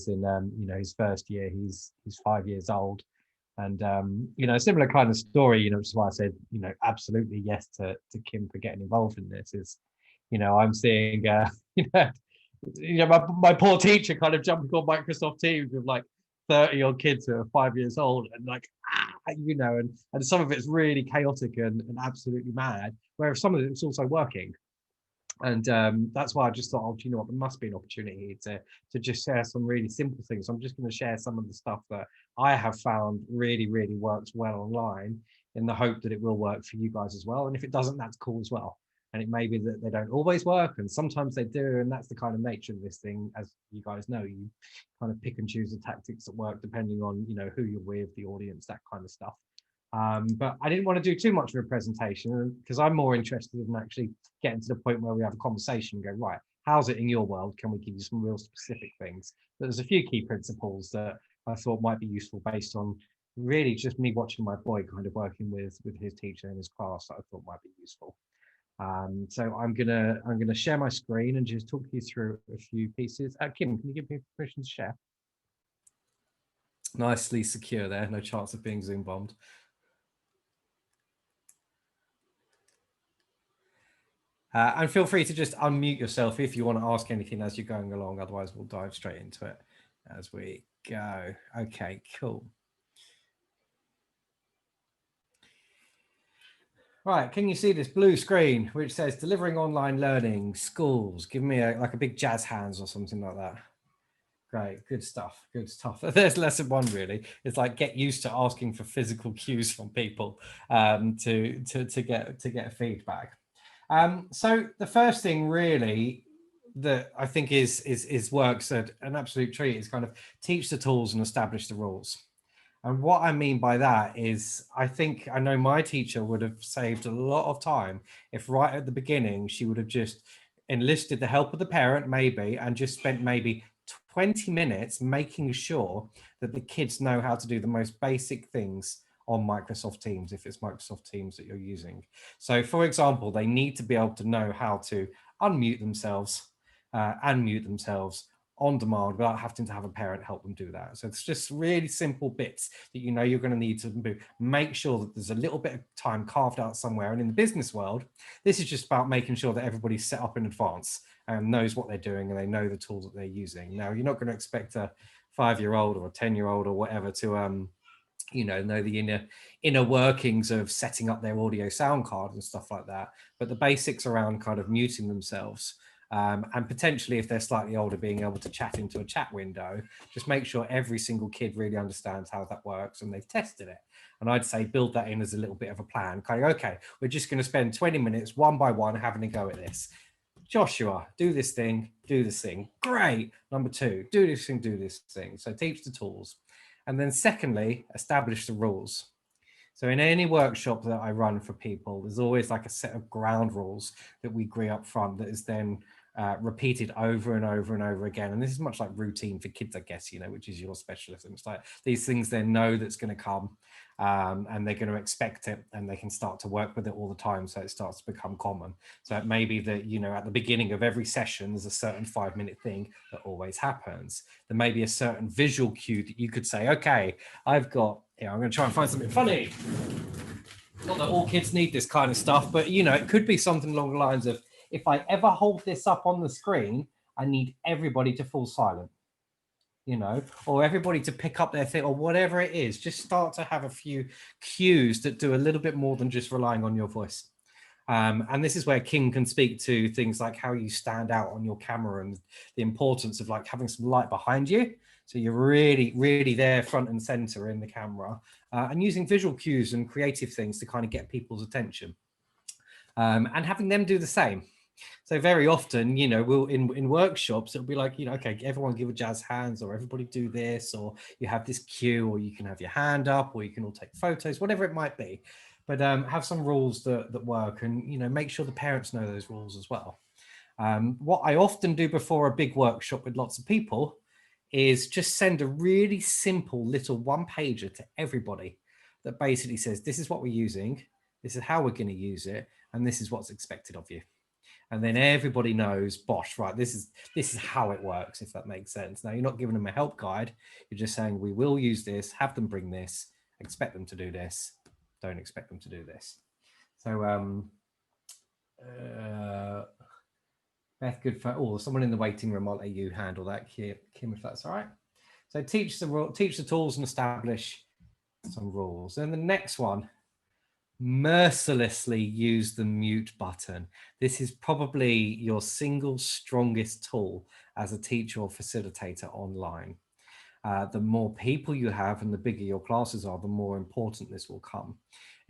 in his first year. He's 5 years old, and similar kind of story. Which is why I said absolutely yes to Kim for getting involved in this. Is I'm seeing my poor teacher kind of jumping on Microsoft Teams with like 30 odd kids who are 5 years old, and like and some of it's really chaotic and absolutely mad, whereas some of it's also working. And that's why I just thought, you know what, there must be an opportunity to just share some really simple things. I'm just going to share some of the stuff that I have found really, really works well online, in the hope that it will work for you guys as well. And if it doesn't, that's cool as well. And it may be that they don't always work, and sometimes they do. And that's the kind of nature of this thing. As you guys know, you kind of pick and choose the tactics that work depending on, who you're with, the audience, that kind of stuff. But I didn't want to do too much of a presentation, because I'm more interested in actually getting to the point where we have a conversation and go, right, how's it in your world? Can we give you some real specific things? But there's a few key principles that I thought might be useful based on really just me watching my boy kind of working with his teacher in his class, that I thought might be useful. So I'm gonna share my screen and just talk you through a few pieces. Kim, can you give me permission to share? Nicely secure there, no chance of being Zoom bombed. And feel free to just unmute yourself if you want to ask anything as you're going along. Otherwise, we'll dive straight into it as we go. Okay, cool. Right, can you see this blue screen which says delivering online learning, schools? Give me like a big jazz hands or something like that. Great, good stuff, good stuff. There's lesson one, really. It's like get used to asking for physical cues from people to get feedback. So the first thing really that I think is works at an absolute treat is kind of teach the tools and establish the rules. And what I mean by that is, I know my teacher would have saved a lot of time if right at the beginning she would have just enlisted the help of the parent maybe, and just spent maybe 20 minutes making sure that the kids know how to do the most basic things on Microsoft Teams, if it's Microsoft Teams that you're using. So for example, they need to be able to know how to unmute themselves and mute themselves on demand without having to have a parent help them do that. So it's just really simple bits that you're going to need to do. Make sure that there's a little bit of time carved out somewhere. And in the business world, this is just about making sure that everybody's set up in advance and knows what they're doing, and they know the tools that they're using. Now, you're not going to expect a 5-year-old or a 10-year-old or whatever to know the inner workings of setting up their audio sound card and stuff like that. But the basics around kind of muting themselves, and potentially, if they're slightly older, being able to chat into a chat window, just make sure every single kid really understands how that works and they've tested it. And I'd say build that in as a little bit of a plan. Kind of, okay, we're just going to spend 20 minutes one by one having a go at this. Joshua, do this thing, do this thing. Great. Number 2, do this thing, do this thing. So teach the tools. And then secondly, establish the rules. So in any workshop that I run for people, there's always like a set of ground rules that we agree up front that is then repeated over and over and over again. And this is much like routine for kids, I guess, which is your specialism. It's like these things they know that's going to come, and they're going to expect it, and they can start to work with it all the time. So it starts to become common. So it may be that, at the beginning of every session, there's a certain 5-minute thing that always happens. There may be a certain visual cue that you could say, okay, I'm going to try and find something funny. Not that all kids need this kind of stuff, but, it could be something along the lines of, if I ever hold this up on the screen, I need everybody to fall silent, or everybody to pick up their thing, or whatever it is. Just start to have a few cues that do a little bit more than just relying on your voice. And this is where Kim can speak to things like how you stand out on your camera and the importance of like having some light behind you. So you're really, really there front and center in the camera, and using visual cues and creative things to kind of get people's attention, and having them do the same. So very often, we'll in workshops, it'll be like, okay, everyone give a jazz hands, or everybody do this, or you have this cue, or you can have your hand up, or you can all take photos, whatever it might be. But have some rules that work, and make sure the parents know those rules as well. What I often do before a big workshop with lots of people is just send a really simple little one-pager to everybody that basically says, this is what we're using, this is how we're going to use it, and this is what's expected of you. And then everybody knows, bosh, right, this is how it works, if that makes sense. Now, you're not giving them a help guide. You're just saying, we will use this, have them bring this, expect them to do this, don't expect them to do this. So Beth, good for, oh, someone in the waiting room, I'll let you handle that, Kim, if that's all right. So teach the tools and establish some rules. And the next one, mercilessly use the mute button. This is probably your single strongest tool as a teacher or facilitator online. The more people you have and the bigger your classes are, the more important this will come.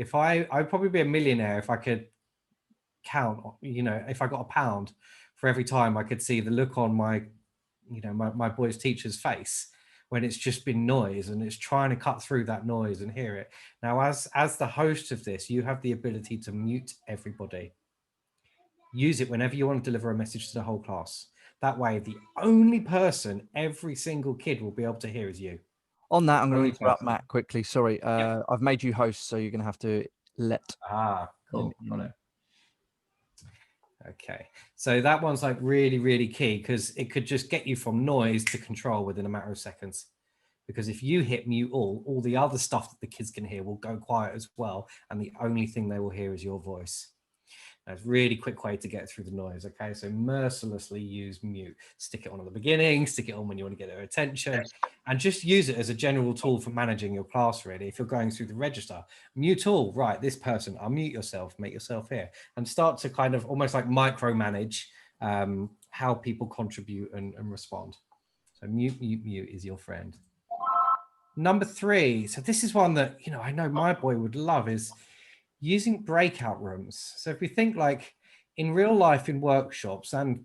I'd probably be a millionaire if I could count, if I got £1 for every time I could see the look on my boy's teacher's face when it's just been noise and it's trying to cut through that noise and hear it. Now, as the host of this, you have the ability to mute everybody. Use it whenever you want to deliver a message to the whole class. That way, the only person every single kid will be able to hear is you. On that, I'm going to interrupt Matt quickly. Sorry, yeah. I've made you host, so you're going to have to let. Cool. Got it. Okay, so that one's like really, really key, because it could just get you from noise to control within a matter of seconds. Because if you hit mute all the other stuff that the kids can hear will go quiet as well, and the only thing they will hear is your voice. That's a really quick way to get through the noise. Okay, so mercilessly use mute. Stick it on at the beginning, stick it on when you want to get their attention, and just use it as a general tool for managing your class, really. If you're going through the register, mute all, right, this person, unmute yourself, make yourself hear, and start to kind of almost like micromanage how people contribute and respond. So mute is your friend. Number 3, so this is one that, I know my boy would love, is using breakout rooms. So if we think like in real life, in workshops and,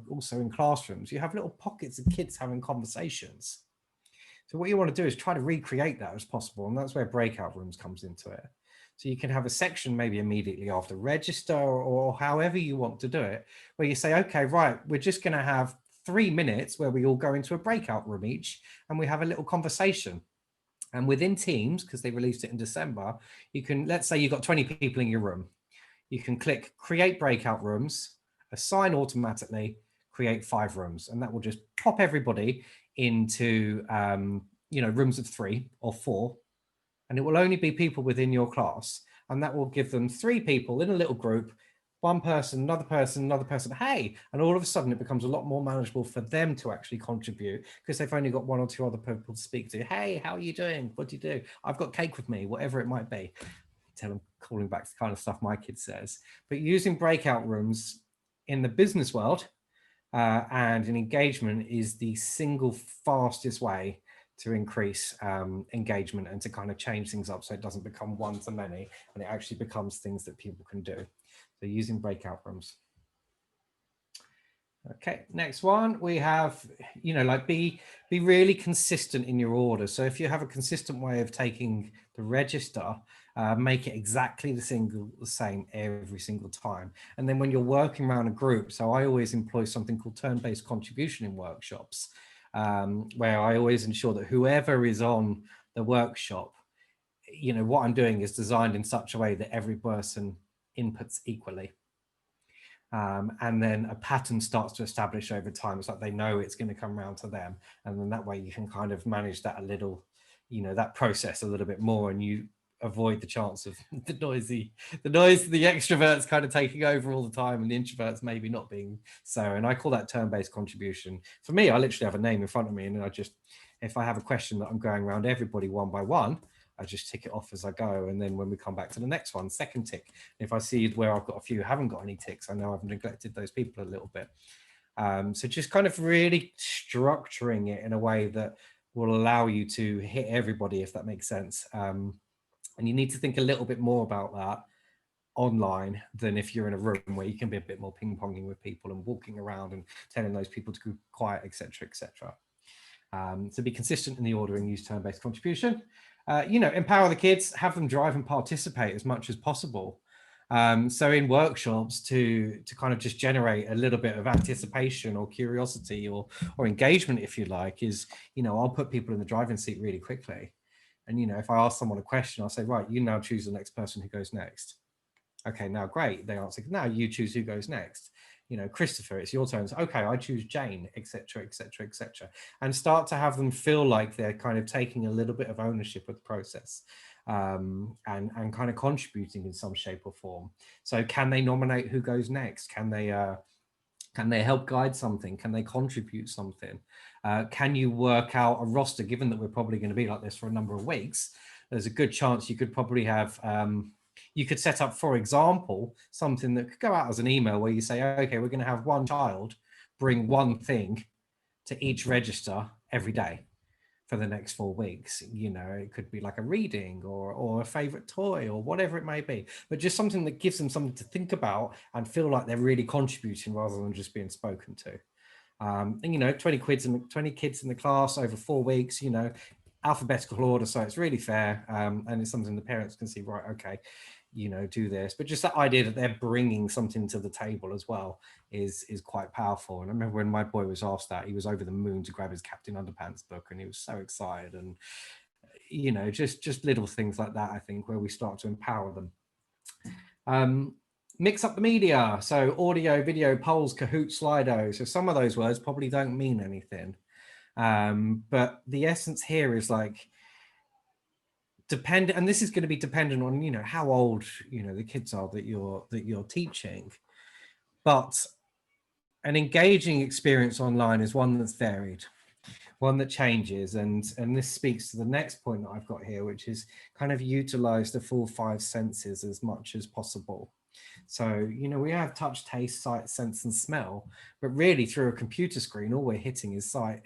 also in classrooms, you have little pockets of kids having conversations. So what you want to do is try to recreate that as possible. And that's where breakout rooms comes into it. So you can have a section maybe immediately after register or however you want to do it, where you say, okay, right, we're just going to have 3 minutes where we all go into a breakout room each and we have a little conversation. And within Teams, because they released it in December, you can, let's say you've got 20 people in your room. You can click create breakout rooms, assign automatically, create 5 rooms. And that will just pop everybody into, rooms of 3 or 4. And it will only be people within your class. And that will give them 3 people in a little group, one person, another person, hey, and all of a sudden it becomes a lot more manageable for them to actually contribute, because they've only got 1 or 2 other people to speak to. Hey, how are you doing? What do you do? I've got cake with me, whatever it might be. Tell them, calling back the kind of stuff my kid says. But using breakout rooms in the business world and in engagement is the single fastest way to increase engagement and to kind of change things up so it doesn't become one to many and it actually becomes things that people can do. So using breakout rooms. Okay, next one we have, be really consistent in your order. So if you have a consistent way of taking the register, make it exactly the same every single time. And then when you're working around a group, so I always employ something called turn-based contribution in workshops, where I always ensure that whoever is on the workshop, what I'm doing is designed in such a way that every person inputs equally. And then a pattern starts to establish over time. It's like they know it's going to come around to them. And then that way you can kind of manage that a little, that process a little bit more, and you avoid the chance of the noise, the extroverts kind of taking over all the time and the introverts maybe not being so. And I call that turn-based contribution. For me, I literally have a name in front of me, and then if I have a question that I'm going around everybody one by one, I just tick it off as I go. And then when we come back to the next one, second tick. If I see where I've got a few who haven't got any ticks, I know I've neglected those people a little bit. So just kind of really structuring it in a way that will allow you to hit everybody, if that makes sense. And you need to think a little bit more about that online than if you're in a room where you can be a bit more ping-ponging with people and walking around and telling those people to go quiet, etc., etc. So be consistent in the order and use turn-based contribution. Empower the kids, have them drive and participate as much as possible. So in workshops to kind of just generate a little bit of anticipation or curiosity or engagement, if you like, is, I'll put people in the driving seat really quickly. And, if I ask someone a question, I'll say, right, you now choose the next person who goes next. Okay, now great. They answer, now you choose who goes next. you know, Christopher, it's your turn. Okay, I choose Jane, etc., etc., etc., and start to have them feel like they're kind of taking a little bit of ownership of the process, and kind of contributing in some shape or form. So can they nominate who goes next? Can they help guide something? Can they contribute something? Can you work out a roster, given that we're probably going to be like this for a number of weeks? There's a good chance you could probably have, you could set up, for example, something that could go out as an email where you say, okay, we're going to have one child bring one thing to each register every day for the next 4 weeks. You know, it could be like a reading or a favorite toy or whatever it may be, but just something that gives them something to think about and feel like they're really contributing rather than just being spoken to. And, you know, 20 kids in the class over 4 weeks, you know, alphabetical order. So it's really fair. And it's something the parents can see, right, okay, you know, do this. But just that idea that they're bringing something to the table as well is quite powerful. And I remember when my boy was asked that, he was over the moon to grab his Captain Underpants book, and he was so excited. And, you know, just little things like that, I think, where we start to empower them. Mix up the media. So audio, video, polls, Kahoot, Slido. So some of those words probably don't mean anything. But the essence here is like, and this is going to be dependent on, you know, how old, you know, the kids are that you're teaching. But an engaging experience online is one that's varied, one that changes. And this speaks to the next point that I've got here, which is kind of utilize the full 5 senses as much as possible. So, you know, we have touch, taste, sight, sense, and smell, but really through a computer screen, all we're hitting is sight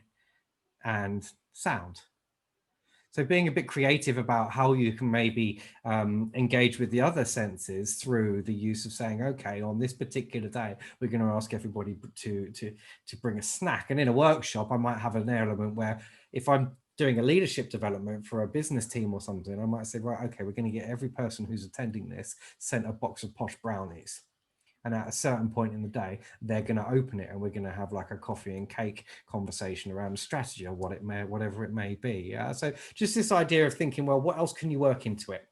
and sound. So being a bit creative about how you can maybe engage with the other senses through the use of saying, okay, on this particular day, we're going to ask everybody to bring a snack. And in a workshop, I might have an element where if I'm doing a leadership development for a business team or something, I might say, right, okay, we're going to get every person who's attending this sent a box of posh brownies. And at a certain point in the day, they're going to open it, and we're going to have like a coffee and cake conversation around a strategy or whatever it may be. Yeah. So just this idea of thinking, well, what else can you work into it?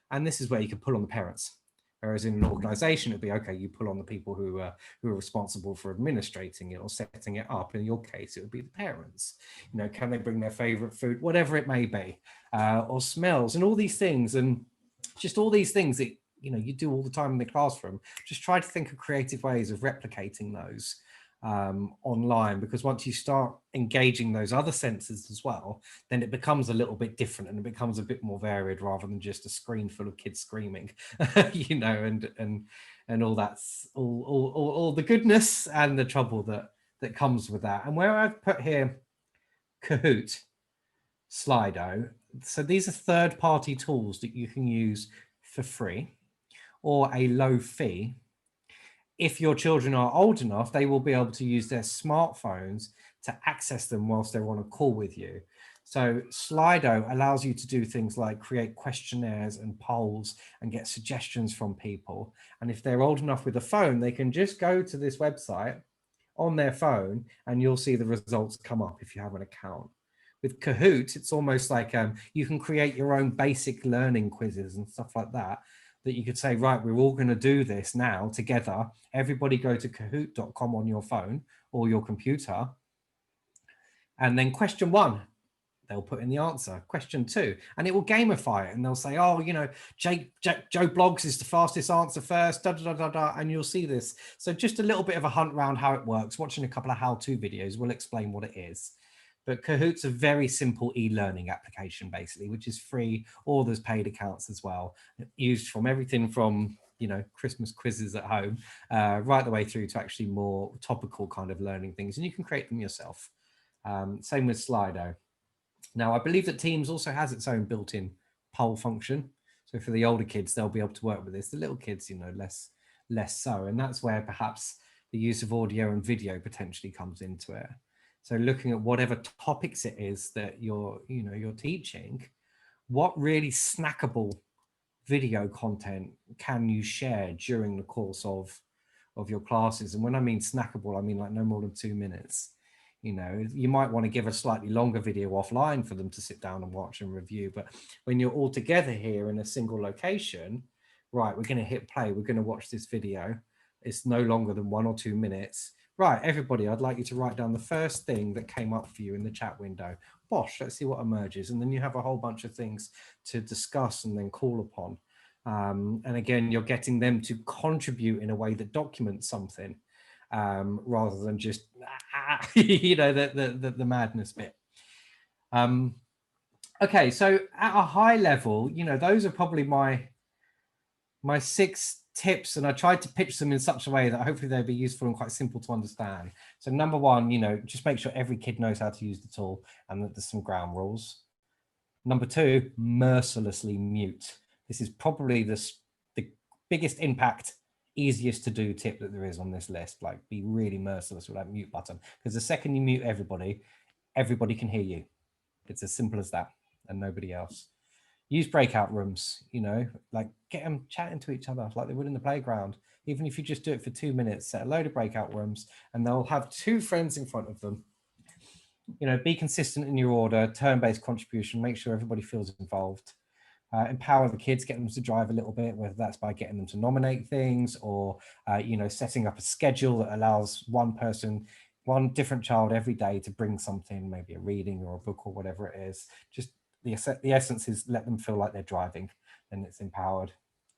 And this is where you can pull on the parents. Whereas in an organization, it'd be, okay, you pull on the people who are responsible for administrating it or setting it up. In your case, it would be the parents. You know, can they bring their favorite food, whatever it may be, or smells and all these things. And just all these things that, you know, you do all the time in the classroom. Just try to think of creative ways of replicating those online, because once you start engaging those other senses as well, then it becomes a little bit different and it becomes a bit more varied rather than just a screen full of kids screaming, you know, and all that's all the goodness and the trouble that comes with that. And where I've put here Kahoot, Slido, so these are third-party tools that you can use for free or a low fee. If your children are old enough, they will be able to use their smartphones to access them whilst they're on a call with you. So Slido allows you to do things like create questionnaires and polls and get suggestions from people. And if they're old enough with a phone, they can just go to this website on their phone and you'll see the results come up if you have an account. With Kahoot, it's almost like you can create your own basic learning quizzes and stuff like that you could say, right, we're all going to do this now together. Everybody go to kahoot.com on your phone or your computer. And then question 1, they'll put in the answer. Question 2, and it will gamify it. And they'll say, oh, you know, Joe Bloggs is the fastest answer first, da, da, da, da, da, and you'll see this. So just a little bit of a hunt around how it works. Watching a couple of how-to videos will explain what it is. But Kahoot's a very simple e-learning application, basically, which is free, or there's paid accounts as well, used from everything from, you know, Christmas quizzes at home, right the way through to actually more topical kind of learning things. And you can create them yourself. Same with Slido. Now, I believe that Teams also has its own built-in poll function. So for the older kids, they'll be able to work with this. The little kids, you know, less so. And that's where perhaps the use of audio and video potentially comes into it. So looking at whatever topics it is that you're teaching, what really snackable video content can you share during the course of your classes? And when I mean snackable, I mean like no more than 2 minutes. You know, you might want to give a slightly longer video offline for them to sit down and watch and review. But when you're all together here in a single location, right, we're going to hit play, we're going to watch this video. It's no longer than 1 or 2 minutes. Right, everybody, I'd like you to write down the first thing that came up for you in the chat window. Bosh, let's see what emerges. And then you have a whole bunch of things to discuss and then call upon. And again, you're getting them to contribute in a way that documents something, rather than just, you know, the madness bit. Okay, so at a high level, you know, those are probably my 6 tips, and I tried to pitch them in such a way that hopefully they'll be useful and quite simple to understand. So number 1, you know, just make sure every kid knows how to use the tool and that there's some ground rules. Number 2, mercilessly mute. This is probably the biggest impact, easiest to do tip that there is on this list. Like, be really merciless with that mute button, because the second you mute everybody can hear you. It's as simple as that, and nobody else. Use breakout rooms, you know, like get them chatting to each other like they would in the playground. Even if you just do it for 2 minutes, set a load of breakout rooms and they'll have 2 friends in front of them. You know, be consistent in your order, turn-based contribution, make sure everybody feels involved. Empower the kids, get them to drive a little bit, whether that's by getting them to nominate things or, you know, setting up a schedule that allows one different child every day to bring something, maybe a reading or a book or whatever it is. Just the essence is let them feel like they're driving, and it's empowered.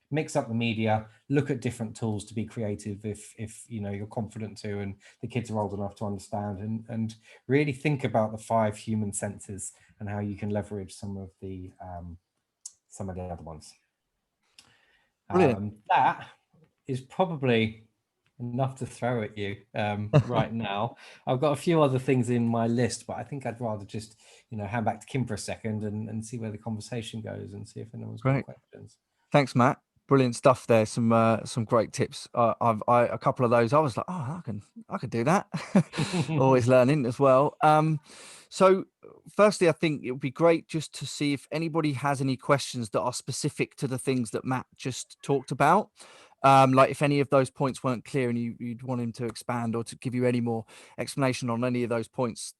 Mix up the media, look at different tools to be creative if you know you're confident to, and the kids are old enough to understand, and really think about the 5 human senses and how you can leverage some of the other ones. That is probably enough to throw at you right now. I've got a few other things in my list, but I think I'd rather just, you know, hand back to Kim for a second and see where the conversation goes and see if anyone's got questions. Thanks, Matt. Brilliant stuff there. Some great tips. A couple of those I was like, oh, I can do that. Always learning as well. So firstly, I think it would be great just to see if anybody has any questions that are specific to the things that Matt just talked about. Like if any of those points weren't clear and you'd want him to expand or to give you any more explanation on any of those points,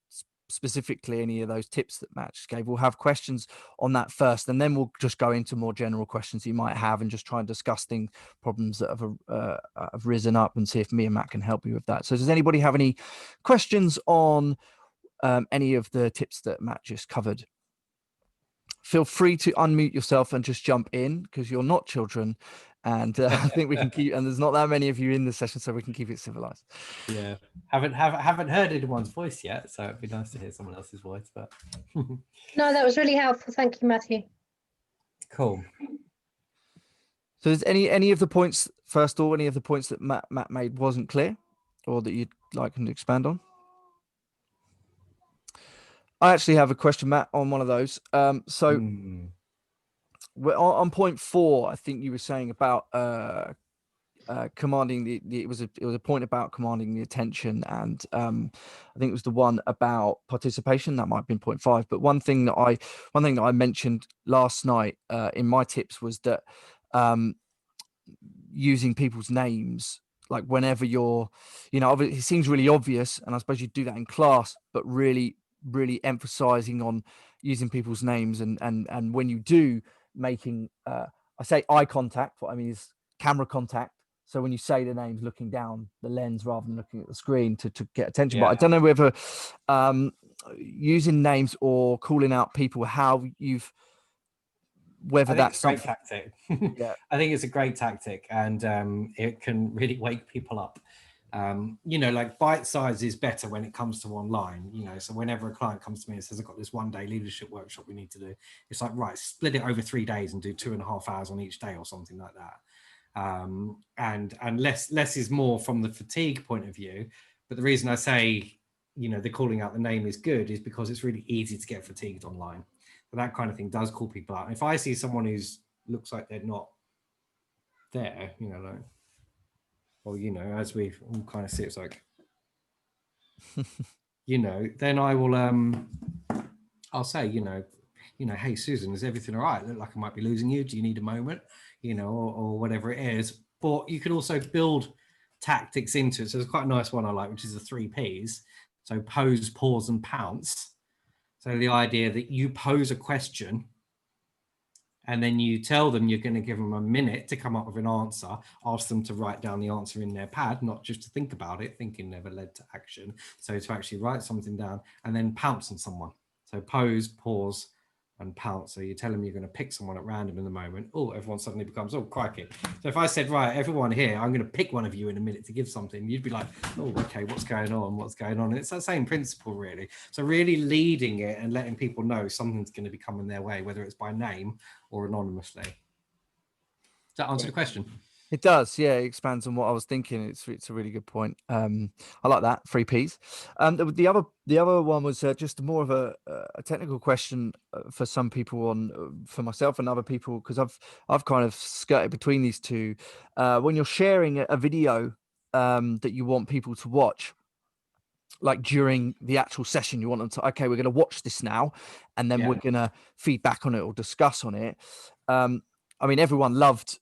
specifically any of those tips that Matt just gave, we'll have questions on that first, and then we'll just go into more general questions you might have and just try and discuss problems that have risen up and see if me and Matt can help you with that. So does anybody have any questions on any of the tips that Matt just covered? Feel free to unmute yourself and just jump in, because you're not children, and I think we can keep, and there's not that many of you in the session, so we can keep it civilized. Yeah, haven't heard anyone's voice yet, so it'd be nice to hear someone else's voice. But no, that was really helpful. Thank you, Matthew. Cool. So is any of the points, first of all, any of the points that Matt made wasn't clear, or that you'd like him to expand on? I actually have a question, Matt, on one of those. We're on point 4. I think you were saying about commanding it was a point about commanding the attention, and I think it was the one about participation. That might have been point 5. But one thing that I mentioned last night in my tips was that using people's names, like whenever you're, you know, it seems really obvious, and I suppose you do that in class, but really emphasizing on using people's names, and when you do, making I say eye contact, what I mean is camera contact. So when you say the names, looking down the lens rather than looking at the screen to get attention. Yeah. But I don't know whether using names or calling out people, whether that's a great tactic. Yeah, I think it's a great tactic, and it can really wake people up. You know, like bite size is better when it comes to online, you know, so whenever a client comes to me and says, I've got this 1-day leadership workshop we need to do, it's like, right, split it over 3 days and do 2.5 hours on each day or something like that. And less is more from the fatigue point of view. But the reason I say, you know, the calling out the name is good is because it's really easy to get fatigued online. But that kind of thing does call people out. If I see someone who's looks like they're not there, you know, like, well, you know, as we all kind of see, it's like, you know, then I will, I'll say, you know, hey, Susan, is everything all right? I look like I might be losing you. Do you need a moment? You know, or whatever it is. But you can also build tactics into it. So there's quite a nice one I like, which is the 3 Ps. So pose, pause, and pounce. So the idea that you pose a question And then you tell them you're going to give them a minute to come up with an answer, ask them to write down the answer in their pad, not just to think about it, thinking never led to action. So to actually write something down and then pounce on someone. So pose, pause, and pounce. So you tell them you're going to pick someone at random in the moment. Oh, everyone suddenly becomes, oh, crikey. So if I said, right, everyone here, I'm going to pick one of you in a minute to give something, you'd be like, oh, okay, what's going on? What's going on? And it's that same principle, really. So really leading it and letting people know something's going to be coming their way, whether it's by name or anonymously. Does that answer the question? It does, yeah. It expands on what I was thinking. It's a really good point. I like that 3 Ps. The other one was just more of a technical question for some people for myself and other people, because I've kind of skirted between these two. When you're sharing a video that you want people to watch, like during the actual session, you want them to, okay, we're going to watch this now, and then we're going to feed back on it or discuss on it. I mean, everyone loved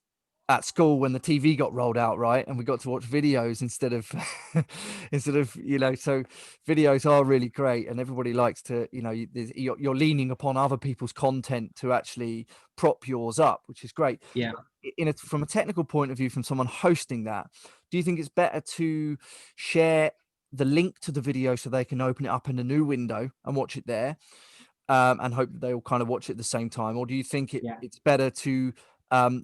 at school when the TV got rolled out, right? And we got to watch videos instead of, so videos are really great, and everybody likes to, you're leaning upon other people's content to actually prop yours up, which is great. Yeah. From a technical point of view, from someone hosting that, do you think it's better to share the link to the video so they can open it up in a new window and watch it there, and hope that they will kind of watch it at the same time? Or do you think it's better to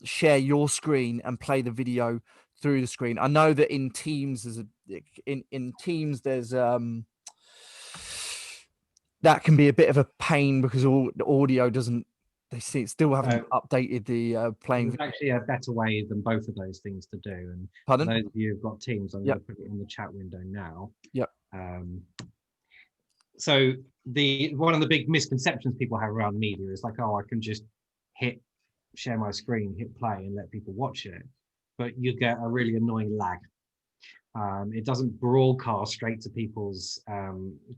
share your screen and play the video through the screen? I know that in Teams there's that can be a bit of a pain because all the audio doesn't, still haven't updated the playing. There's actually a better way than both of those things to do. And Pardon? for those of you who've got Teams, I'm going to put it in the chat window now. Yep. So one of the big misconceptions people have around media is like, oh, I can just share my screen, hit play, and let people watch it. But you get a really annoying lag. It doesn't broadcast straight to people's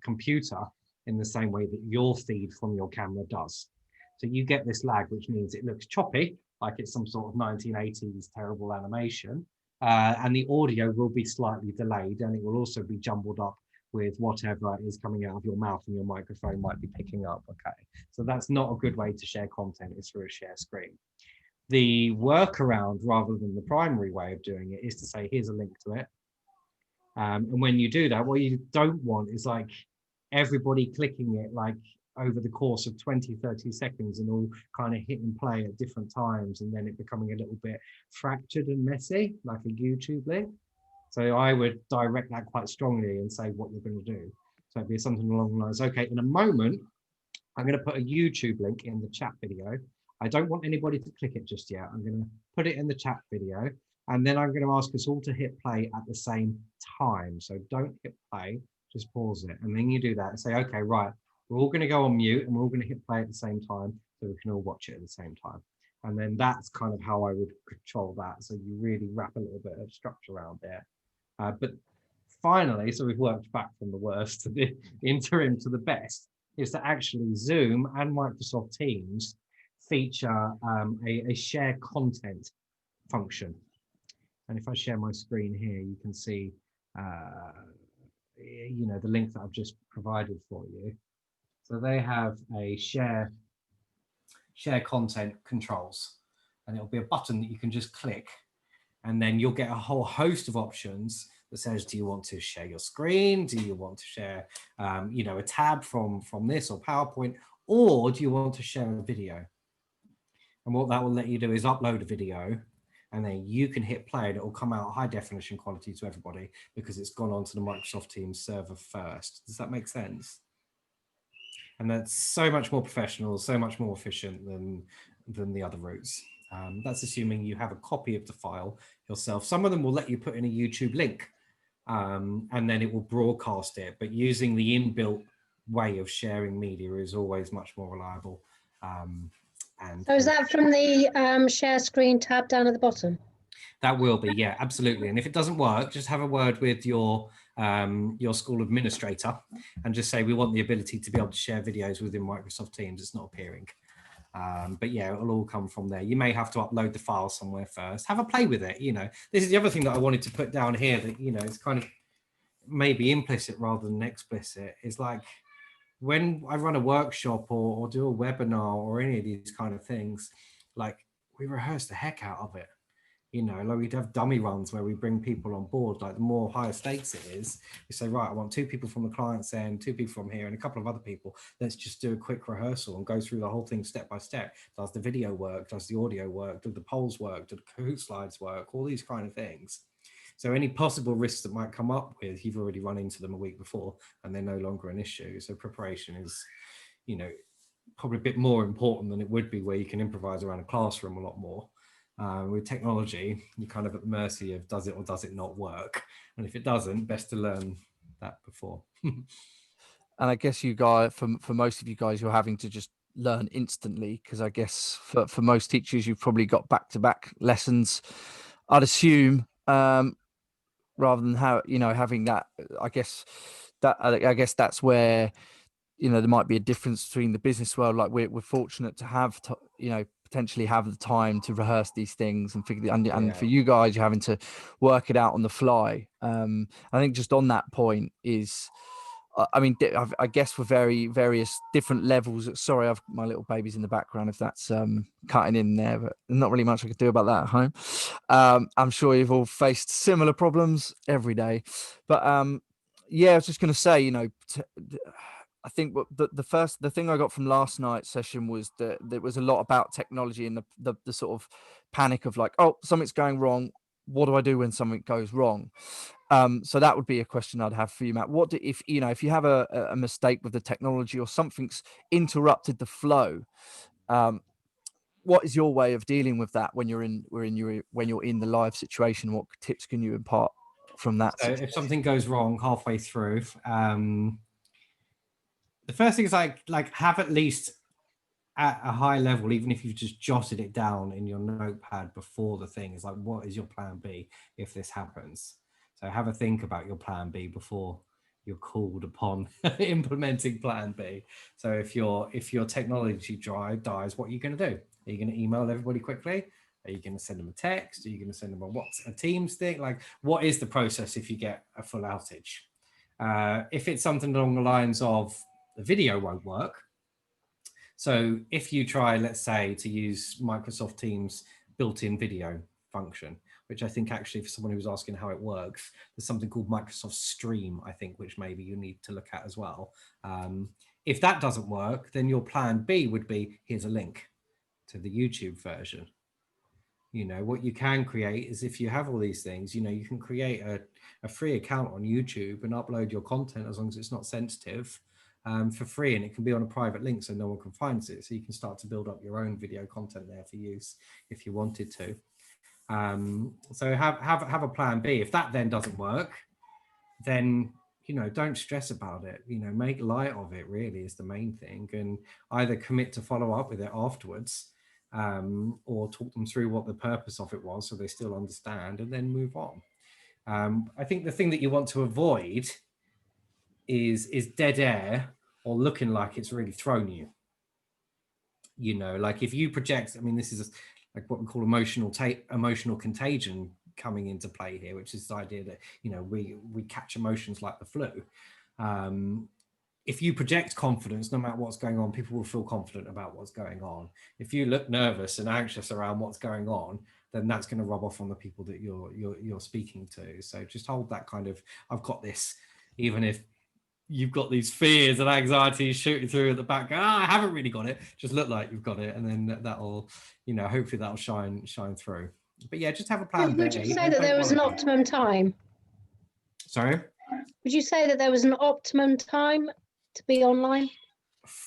computer in the same way that your feed from your camera does. So you get this lag, which means it looks choppy, like it's some sort of 1980s terrible animation. And the audio will be slightly delayed, and it will also be jumbled up with whatever is coming out of your mouth and your microphone might be picking up. Okay, so that's not a good way to share content, is through a share screen. The workaround, rather than the primary way of doing it, is to say, here's a link to it. And when you do that, what you don't want is like everybody clicking it like over the course of 20-30 seconds and all kind of hit and play at different times, and then it becoming a little bit fractured and messy, like a YouTube link. So I would direct that quite strongly and say what you're going to do. So it'd be something along the lines, okay, in a moment, I'm going to put a YouTube link in the chat video. I don't want anybody to click it just yet. I'm going to put it in the chat video, and then I'm going to ask us all to hit play at the same time. So don't hit play, just pause it. And then you do that and say, okay, right, we're all going to go on mute and we're all going to hit play at the same time so we can all watch it at the same time. And then that's kind of how I would control that. So you really wrap a little bit of structure around there. But finally, so we've worked back from the worst to the interim to the best, is to actually Zoom and Microsoft Teams feature a share content function. And if I share my screen here, you can see, the link that I've just provided for you. So they have a share content controls, and it'll be a button that you can just click, and then you'll get a whole host of options that says, do you want to share your screen? Do you want to share, a tab from this or PowerPoint, or do you want to share a video? And what that will let you do is upload a video, and then you can hit play and it will come out high definition quality to everybody because it's gone onto the Microsoft Teams server first. Does that make sense? And that's so much more professional, so much more efficient than the other routes. That's assuming you have a copy of the file yourself. Some of them will let you put in a YouTube link, and then it will broadcast it. But using the inbuilt way of sharing media is always much more reliable. So is that from the share screen tab down at the bottom? That will be, yeah, absolutely. And if it doesn't work, just have a word with your school administrator and just say, we want the ability to be able to share videos within Microsoft Teams. It's not appearing. But yeah, it'll all come from there. You may have to upload the file somewhere first. Have a play with it. This is the other thing that I wanted to put down here that, it's kind of maybe implicit rather than explicit. Is like when I run a workshop or do a webinar or any of these kind of things, like we rehearse the heck out of it. You know, like we'd have dummy runs where we bring people on board. Like the more higher stakes it is, we say, right, I want 2 people from the client's end, 2 people from here, and a couple of other people. Let's just do a quick rehearsal and go through the whole thing step by step. Does the video work? Does the audio work? Do the polls work? Do the Kahoot slides work? All these kind of things. So any possible risks that might come up with, you've already run into them a week before, and they're no longer an issue. So preparation is, you know, probably a bit more important than it would be where you can improvise around a classroom a lot more. With technology, you're kind of at the mercy of does it or does it not work, and if it doesn't, best to learn that before. And I guess you guys, for most of you guys, you're having to just learn instantly, because I guess for most teachers, you've probably got back-to-back lessons, I'd assume, rather than having that. I guess that's where, you know, there might be a difference between the business world. Like we're fortunate to have potentially have the time to rehearse these things and figure and for you guys, you're having to work it out on the fly. I think just on that point is, I mean, I guess for various different levels. Sorry, my little baby's in the background if that's cutting in there, but not really much I could do about that at home. I'm sure you've all faced similar problems every day, but yeah, I was just going to say, you know, I think the thing I got from last night's session was that there was a lot about technology and the sort of panic of like, oh, something's going wrong. What do I do when something goes wrong? So that would be a question I'd have for you, Matt. If you have a mistake with the technology or something's interrupted the flow? What is your way of dealing with that when you're in the live situation? What tips can you impart from that? So if something goes wrong halfway through, the first thing is like have at least at a high level, even if you've just jotted it down in your notepad before the thing, is like, what is your plan B if this happens? So have a think about your plan B before you're called upon implementing plan B. So if your technology dies, what are you going to do? Are you going to email everybody quickly? Are you going to send them a text? Are you going to send them a Teams thing? Like, what is the process if you get a full outage? If it's something along the lines of the video won't work. So if you try, let's say, to use Microsoft Teams built-in video function, which I think actually for someone who was asking how it works, there's something called Microsoft Stream, I think, which maybe you need to look at as well. If that doesn't work, then your plan B would be, here's a link to the YouTube version. You know, what you can create is, if you have all these things, you know, you can create a free account on YouTube and upload your content as long as it's not sensitive. For free, and it can be on a private link so no one can find it. So you can start to build up your own video content there for use if you wanted to. So have a plan B. If that then doesn't work, then, you know, don't stress about it. You know, make light of it really is the main thing, and either commit to follow up with it afterwards, or talk them through what the purpose of it was so they still understand, and then move on. I think the thing that you want to avoid is dead air or looking like it's really thrown you. You know, like if you project, I mean, this is like what we call emotional contagion coming into play here, which is the idea that, you know, we catch emotions like the flu. If you project confidence, no matter what's going on, people will feel confident about what's going on. If you look nervous and anxious around what's going on, then that's going to rub off on the people that you're speaking to. So just hold that kind of, I've got this, even if you've got these fears and anxieties shooting through at the back. I haven't really got it. Just look like you've got it, and then that'll, you know, hopefully that'll shine through. But yeah, just have a plan. Would you say that there was an optimum time? Sorry? Would you say that there was an optimum time to be online?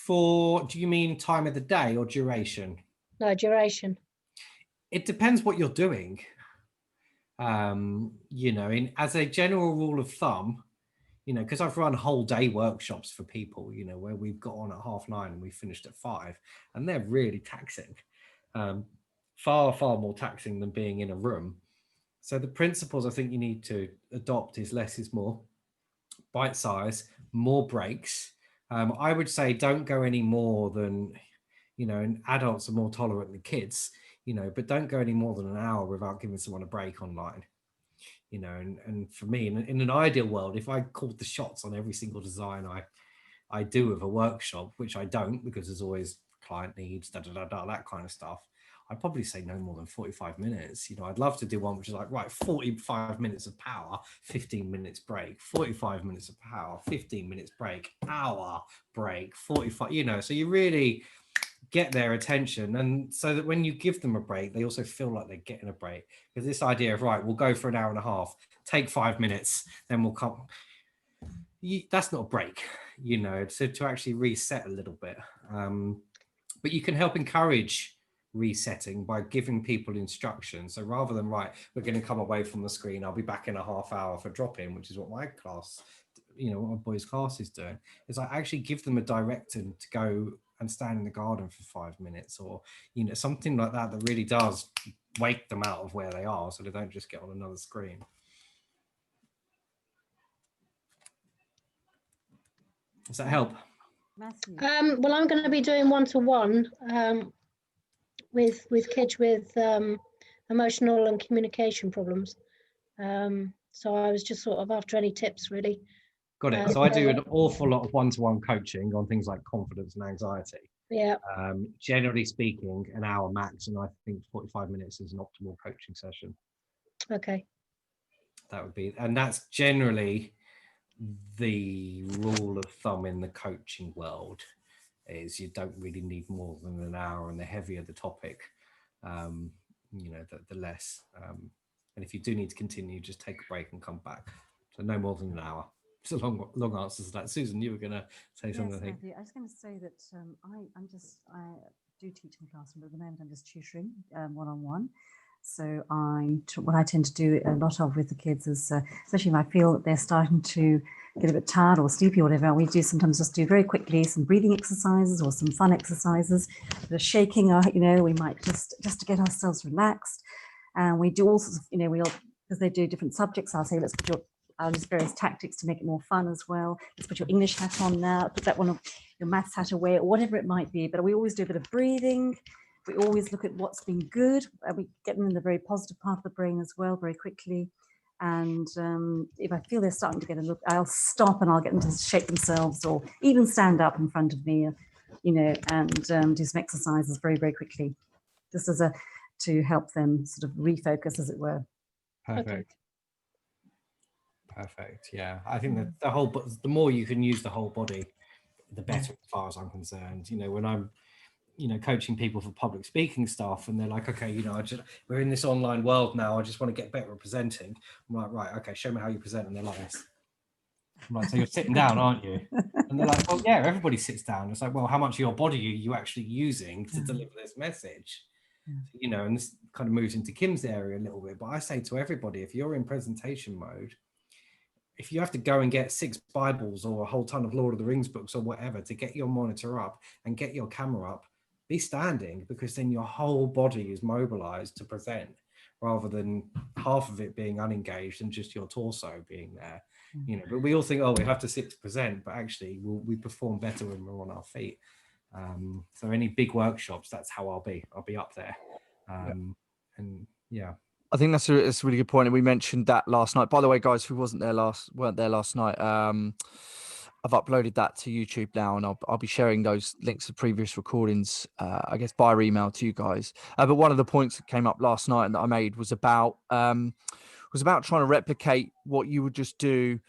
Do you mean time of the day or duration? No, duration. It depends what you're doing. You know, as a general rule of thumb, you know, because I've run whole day workshops for people, you know, where we've got on at 9:30 and we finished at 5, and they're really taxing, far more taxing than being in a room. So the principles I think you need to adopt is less is more, bite size, more breaks. I would say don't go any more than, you know, and adults are more tolerant than kids, you know, but don't go any more than an hour without giving someone a break online. You know, and for me, in an ideal world, if I called the shots on every single design I do of a workshop, which I don't, because there's always client needs, that kind of stuff, I'd probably say no more than 45 minutes. I'd love to do one which is like, right, 45 minutes of power, 15 minutes break, 45 minutes of power, 15 minutes break, hour break, 45, so you really get their attention, and so that when you give them a break, they also feel like they're getting a break. Because this idea of, right, we'll go for an hour and a half, take 5 minutes, then we'll come, that's not a break, to actually reset a little bit. But you can help encourage resetting by giving people instructions. So rather than, right, we're going to come away from the screen, I'll be back in a half hour for drop-in, which is what my class, what my boys' class is doing, is I actually give them a directive to go and stand in the garden for 5 minutes, or something like that really does wake them out of where they are, so they don't just get on another screen. Does that help? Well, I'm going to be doing one-to-one with kids with emotional and communication problems. So I was just sort of after any tips, really. Got it. So I do an awful lot of one-to-one coaching on things like confidence and anxiety. Yeah. Generally speaking, an hour max, and I think 45 minutes is an optimal coaching session. Okay. That would be, and that's generally the rule of thumb in the coaching world, is you don't really need more than an hour, and the heavier the topic, the less. And if you do need to continue, just take a break and come back. So no more than an hour. It's a long answer to that. Susan, you were going to say something. Yes, Matthew, I was going to say that I do teach in the classroom, but at the moment I'm just tutoring one-on-one. So what I tend to do a lot of with the kids is, especially if I feel that they're starting to get a bit tired or sleepy or whatever, we do sometimes just do very quickly some breathing exercises or some fun exercises, the shaking, we might just to get ourselves relaxed. And we do all sorts of, because they do different subjects, I'll say, I'll use various tactics to make it more fun as well. Let's put your English hat on now, put that one of your maths hat away, or whatever it might be. But we always do a bit of breathing. We always look at what's been good. We get them in the very positive part of the brain as well, very quickly. And if I feel they're starting to get a look, I'll stop and I'll get them to shake themselves, or even stand up in front of me, and do some exercises very, very quickly, just to help them sort of refocus, as it were. Perfect. Okay. Perfect. Yeah, I think that the more you can use the whole body, the better, as far as I'm concerned. When I'm coaching people for public speaking stuff, and they're like, okay, we're in this online world now, I just want to get better at presenting. I'm like, right, okay, show me how you present. And they're like this. I'm like, so you're sitting down, aren't you? And they're like, well, yeah, everybody sits down. It's like, well, how much of your body are you actually using to deliver this message? And this kind of moves into Kim's area a little bit, but I say to everybody, if you're in presentation mode, if you have to go and get 6 Bibles or a whole ton of Lord of the Rings books or whatever to get your monitor up and get your camera up, be standing, because then your whole body is mobilized to present, rather than half of it being unengaged and just your torso being there. But we all think, oh, we have to sit to present, but actually we perform better when we're on our feet. So any big workshops, that's how I'll be up there. And yeah, I think that's a really good point, and we mentioned that last night. By the way, guys, who weren't there last night, I've uploaded that to YouTube now, and I'll be sharing those links to previous recordings, I guess, via email to you guys. But one of the points that came up last night and that I made was about trying to replicate what you would just do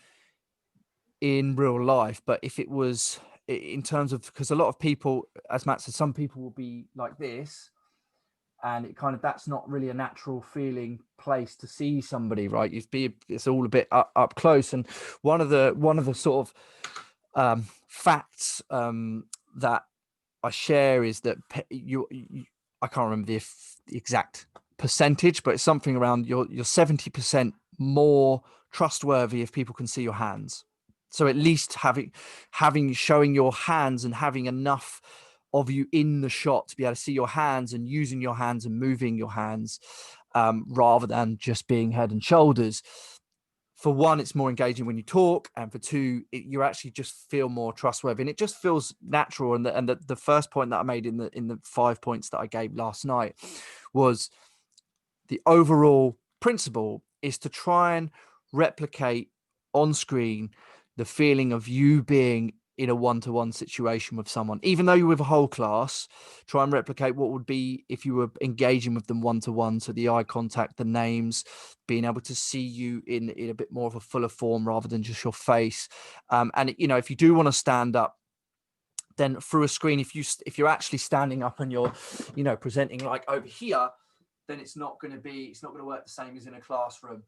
in real life, but if it was in terms of, because a lot of people, as Matt said, some people will be like this, and that's not really a natural feeling place to see somebody, right? It's all a bit up close. And one of the sort of facts that I share is that I can't remember the exact percentage, but it's something around you're 70% more trustworthy if people can see your hands. So at least showing your hands and having enough of you in the shot to be able to see your hands and using your hands and moving your hands, rather than just being head and shoulders. For one, it's more engaging when you talk, and for two, you actually just feel more trustworthy, and it just feels natural. And the first point that I made in the 5 points that I gave last night was the overall principle is to try and replicate on screen the feeling of you being in a one-to-one situation with someone. Even though you're with a whole class, try and replicate what would be if you were engaging with them one-to-one. So the eye contact, the names, being able to see you in a bit more of a fuller form rather than just your face. And you know, if you do want to stand up, then through a screen, if you're actually standing up and you're, you know, presenting like over here, then it's not going to work the same as in a classroom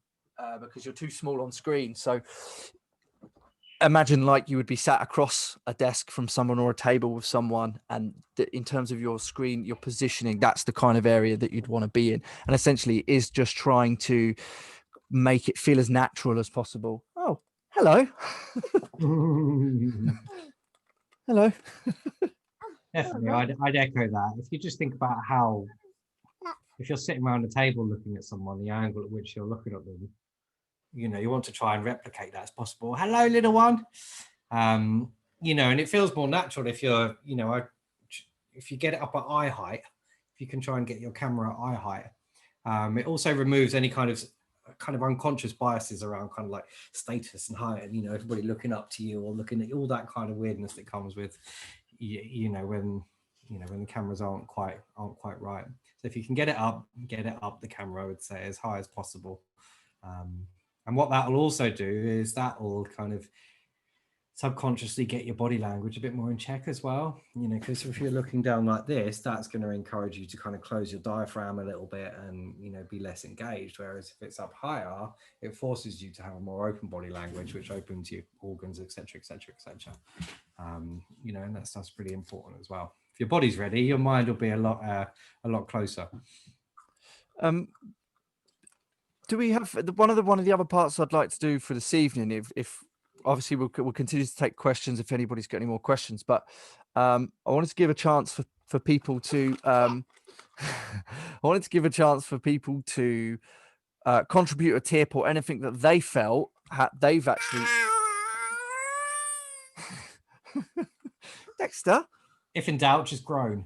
because you're too small on screen. So imagine like you would be sat across a desk from someone or a table with someone, and in terms of your screen, your positioning, that's the kind of area that you'd want to be in. And essentially it is just trying to make it feel as natural as possible. Oh, hello. Hello. Definitely, I'd echo that. If you just think about how, if you're sitting around a table looking at someone, the angle at which you're looking at them, you know, you want to try and replicate that as possible. Hello, little one. You know, and it feels more natural if you're, you know, if you get it up at eye height, if you can try and get your camera at eye height. It also removes any kind of unconscious biases around kind of like status and height, and, you know, everybody looking up to you or looking at you, all that kind of weirdness that comes with, you know, when the cameras aren't quite right. So if you can get it up the camera, I would say, as high as possible. And what that will also do is that will kind of subconsciously get your body language a bit more in check as well, you know, because if you're looking down like this, that's going to encourage you to kind of close your diaphragm a little bit and, you know, be less engaged. Whereas if it's up higher, it forces you to have a more open body language, which opens your organs, etc., etc., etc. You know, and that stuff's pretty important as well. If your body's ready, your mind will be a lot closer. Do we have one of the other parts I'd like to do for this evening? If obviously we'll continue to take questions if anybody's got any more questions, but I wanted to give a chance for people to contribute a tip or anything that they felt they've actually. Dexter, if in doubt, just groan.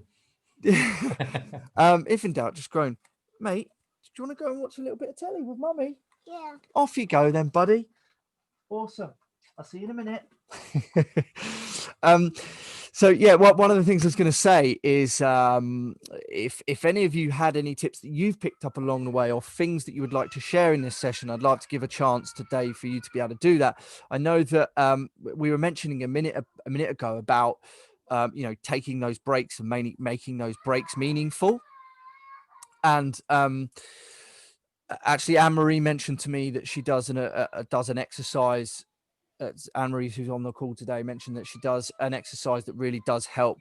If in doubt, just groan, mate. Do you want to go and watch a little bit of telly with mummy? Yeah. Off you go then, buddy. Awesome. I'll see you in a minute. So yeah, one of the things I was going to say is if any of you had any tips that you've picked up along the way or things that you would like to share in this session, I'd like to give a chance today for you to be able to do that. I know that we were mentioning a minute ago about you know, taking those breaks and making those breaks meaningful. And actually, Anne-Marie mentioned to me that she does an exercise. Anne-Marie, who's on the call today, mentioned that she does an exercise that really does help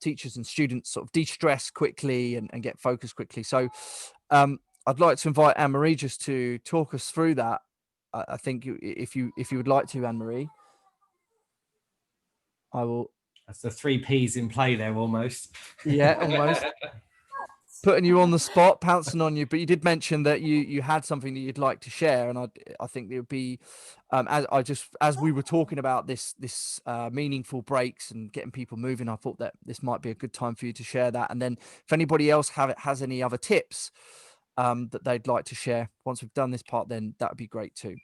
teachers and students sort of de-stress quickly and get focused quickly. So I'd like to invite Anne-Marie just to talk us through that. I think if you would like to, Anne-Marie, I will. That's the 3 Ps in play there, almost. Yeah, almost. Putting you on the spot, pouncing on you, but you did mention that you had something that you'd like to share, and I think it would be as we were talking about this meaningful breaks and getting people moving, I thought that this might be a good time for you to share that. And then if anybody else has any other tips that they'd like to share once we've done this part, then that would be great too.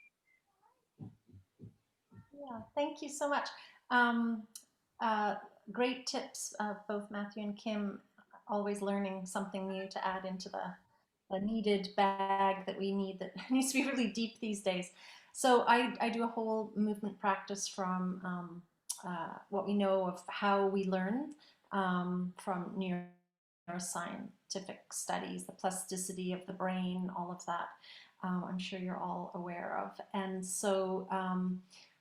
Yeah, thank you so much. Great tips, both Matthew and Kim. Always learning something new to add into the needed bag that we need that needs to be really deep these days. So I do a whole movement practice from what we know of how we learn from neuroscientific studies, the plasticity of the brain, all of that. I'm sure you're all aware of. And so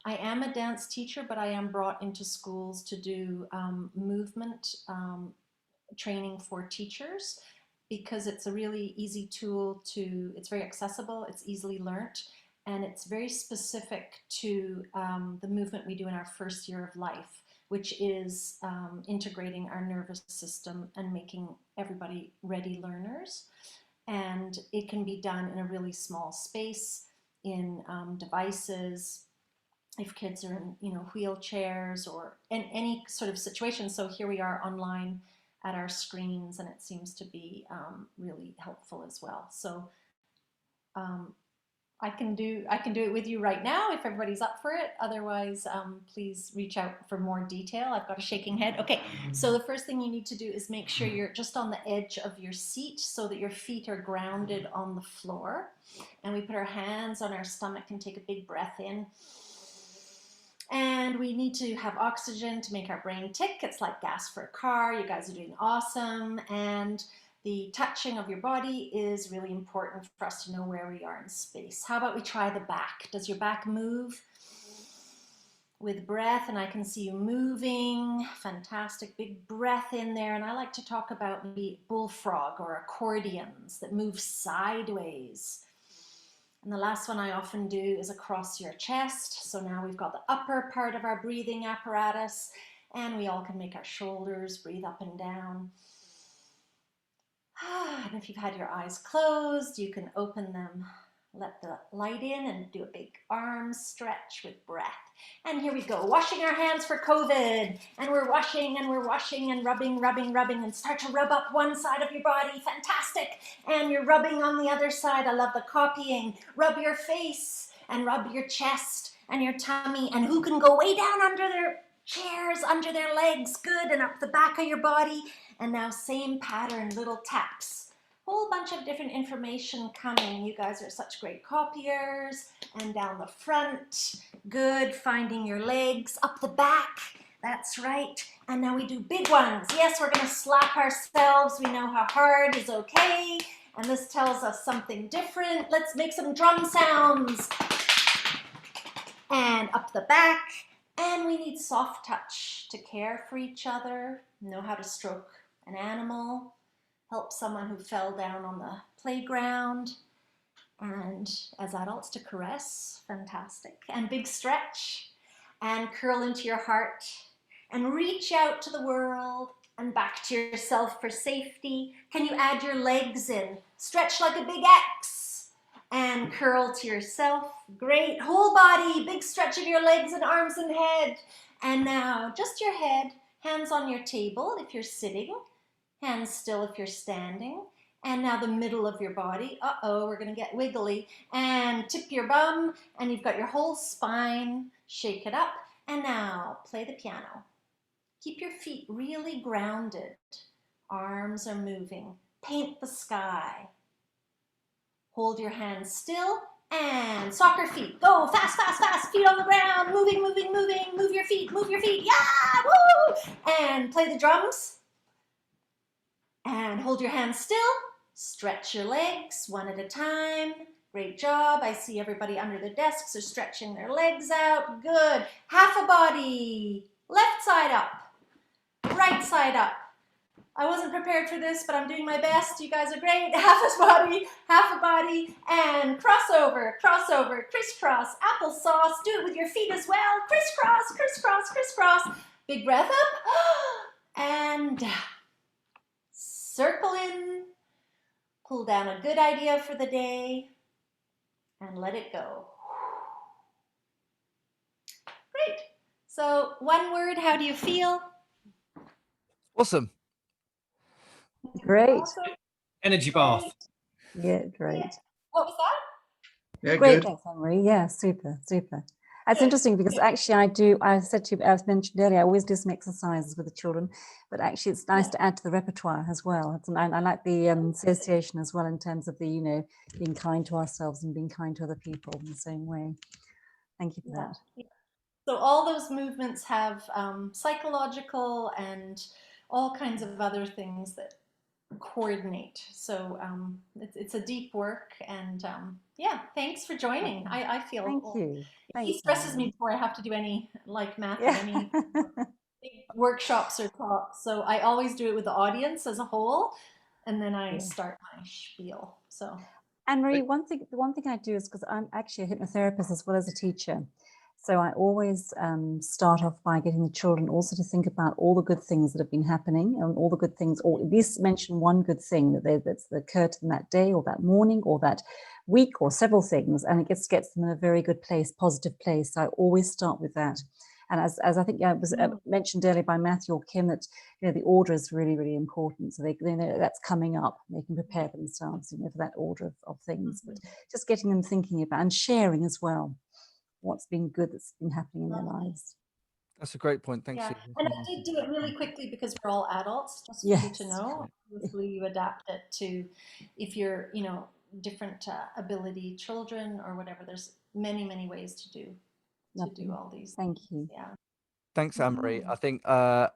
I am a dance teacher, but I am brought into schools to do movement training for teachers because it's a really easy tool it's very accessible, it's easily learnt, and it's very specific to the movement we do in our first year of life, which is integrating our nervous system and making everybody ready learners. And it can be done in a really small space, in devices, if kids are in, you know, wheelchairs or in any sort of situation. So here we are online at our screens, and it seems to be really helpful as well. So I can do it with you right now if everybody's up for it. Otherwise, please reach out for more detail. I've got a shaking head. Okay, so the first thing you need to do is make sure you're just on the edge of your seat so that your feet are grounded on the floor. And we put our hands on our stomach and take a big breath in. And we need to have oxygen to make our brain tick. It's like gas for a car. You guys are doing awesome. And the touching of your body is really important for us to know where we are in space. How about we try the back? Does your back move with breath? And I can see you moving. Fantastic. Big breath in there. And I like to talk about the bullfrog or accordions that move sideways. And the last one I often do is across your chest. So now we've got the upper part of our breathing apparatus, and we all can make our shoulders breathe up and down. And if you've had your eyes closed, you can open them, let the light in, and do a big arm stretch with breath. And here we go, washing our hands for COVID. And we're washing and rubbing, and start to rub up one side of your body. Fantastic. And you're rubbing on the other side. I love the copying. Rub your face and rub your chest and your tummy. And who can go way down under their chairs, under their legs? Good. And up the back of your body. And now same pattern, little taps. Whole bunch of different information coming. You guys are such great copiers. And down the front. Good. Finding your legs. Up the back. That's right. And now we do big ones. Yes, we're going to slap ourselves. We know how hard is okay. And this tells us something different. Let's make some drum sounds. And up the back. And we need soft touch to care for each other. Know how to stroke an animal. Help someone who fell down on the playground. And as adults to caress. Fantastic. And big stretch. And curl into your heart. And reach out to the world. And back to yourself for safety. Can you add your legs in? Stretch like a big X. And curl to yourself. Great. Whole body. Big stretch of your legs and arms and head. And now just your head. Hands on your table if you're sitting. Hands still if you're standing. And now the middle of your body. Uh-oh, we're going to get wiggly. And tip your bum. And you've got your whole spine. Shake it up. And now play the piano. Keep your feet really grounded. Arms are moving. Paint the sky. Hold your hands still. And soccer feet. Go fast, fast, fast. Feet on the ground. Moving, moving, moving. Move your feet, move your feet. Yeah, woo! And play the drums. And hold your hands still. Stretch your legs one at a time. Great job. I see everybody under the desks are stretching their legs out. Good. Half a body. Left side up. Right side up. I wasn't prepared for this, but I'm doing my best. You guys are great. Half a body, and crossover, crossover, crisscross, applesauce. Do it with your feet as well. Crisscross, crisscross, crisscross. Big breath up, and down. Circle in. Pull down a good idea for the day, and let it go. Great. So one word, how do you feel? Awesome. Great. Awesome. Energy bath. Yeah, great. What was that? Yeah, Great, good. thanks, Anne-Marie. Yeah, super, super. That's interesting because actually I said to you, as mentioned earlier, I always do some exercises with the children, but actually it's nice to add to the repertoire as well. I like the association as well in terms of the, you know, being kind to ourselves and being kind to other people in the same way. Thank you for that. Yeah. So all those movements have psychological and all kinds of other things that coordinate. So it's a deep work, and yeah, thanks for joining. I feel Thank you. He stresses me before I have to do any, like Matt, Yeah. any big workshops or talks. So I always do it with the audience as a whole, and then I start my spiel. So Anne-Marie, the one thing I do is because I'm actually a hypnotherapist as well as a teacher. So I always start off by getting the children also to think about all the good things that have been happening and all the good things, or at least mention one good thing that's occurred to them that day or that morning or that week or several things, and it gets them in a very good place, positive place. So I always start with that. And as I think was mentioned earlier by Matthew or Kim, that the order is really, really important. So they know that's coming up. They can prepare themselves, for that order of things. But just getting them thinking about and sharing as well what's been good that's been happening in their lives. That's a great point. Thanks. Yeah, Susan. and I did do it really quickly because we're all adults, just for you to know. Obviously, you adapt it to if you're, different ability children or whatever. There's many, many ways to do all these. Thank you. Yeah. Thanks, Anne-Marie. I think I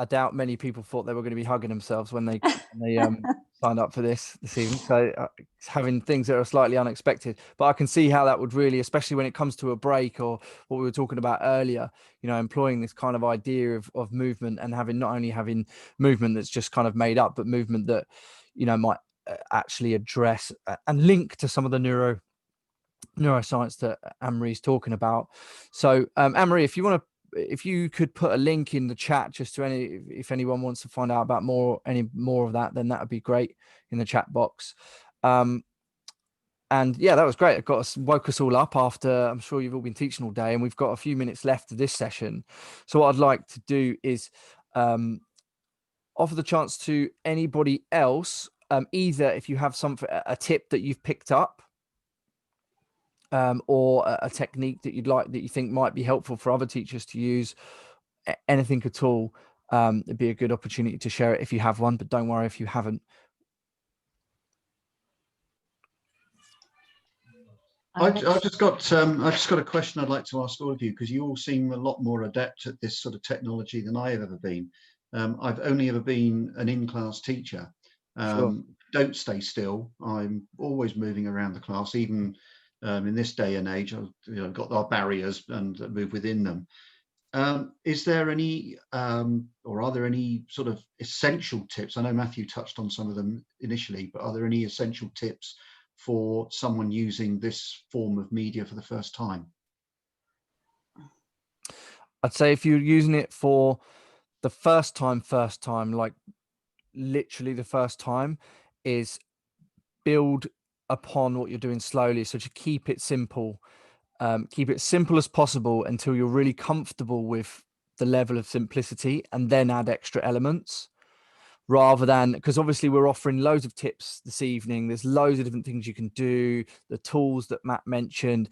doubt many people thought they were going to be hugging themselves when they signed up for this evening. So having things that are slightly unexpected, but I can see how that would really, especially when it comes to a break or what we were talking about earlier, employing this kind of idea of movement and not only having movement that's just kind of made up, but movement that, might actually address and link to some of the neuroscience that Anne-Marie's talking about. So Anne-Marie, if you could put a link in the chat just to if anyone wants to find out about any more of that, then that would be great in the chat box. And yeah, that was great. It woke us all up after, I'm sure you've all been teaching all day, and we've got a few minutes left of this session. So what I'd like to do is offer the chance to anybody else, either if you have a tip that you've picked up, or a technique that you think might be helpful for other teachers to use, anything at all, it'd be a good opportunity to share it if you have one, but don't worry if you haven't. I've just got a question I'd like to ask all of you, because you all seem a lot more adept at this sort of technology than I have ever been. I've only ever been an in-class teacher. Sure. Don't stay still. I'm always moving around the class, even in this day and age. I've got our barriers and move within them. Is there any, or are there any sort of essential tips? I know Matthew touched on some of them initially, but are there any essential tips for someone using this form of media for the first time? I'd say if you're using it for the first time, like literally the first time, is build upon what you're doing slowly. So to keep it simple, keep it simple as possible until you're really comfortable with the level of simplicity, and then add extra elements, rather than, because obviously we're offering loads of tips this evening. There's loads of different things you can do, the tools that Matt mentioned,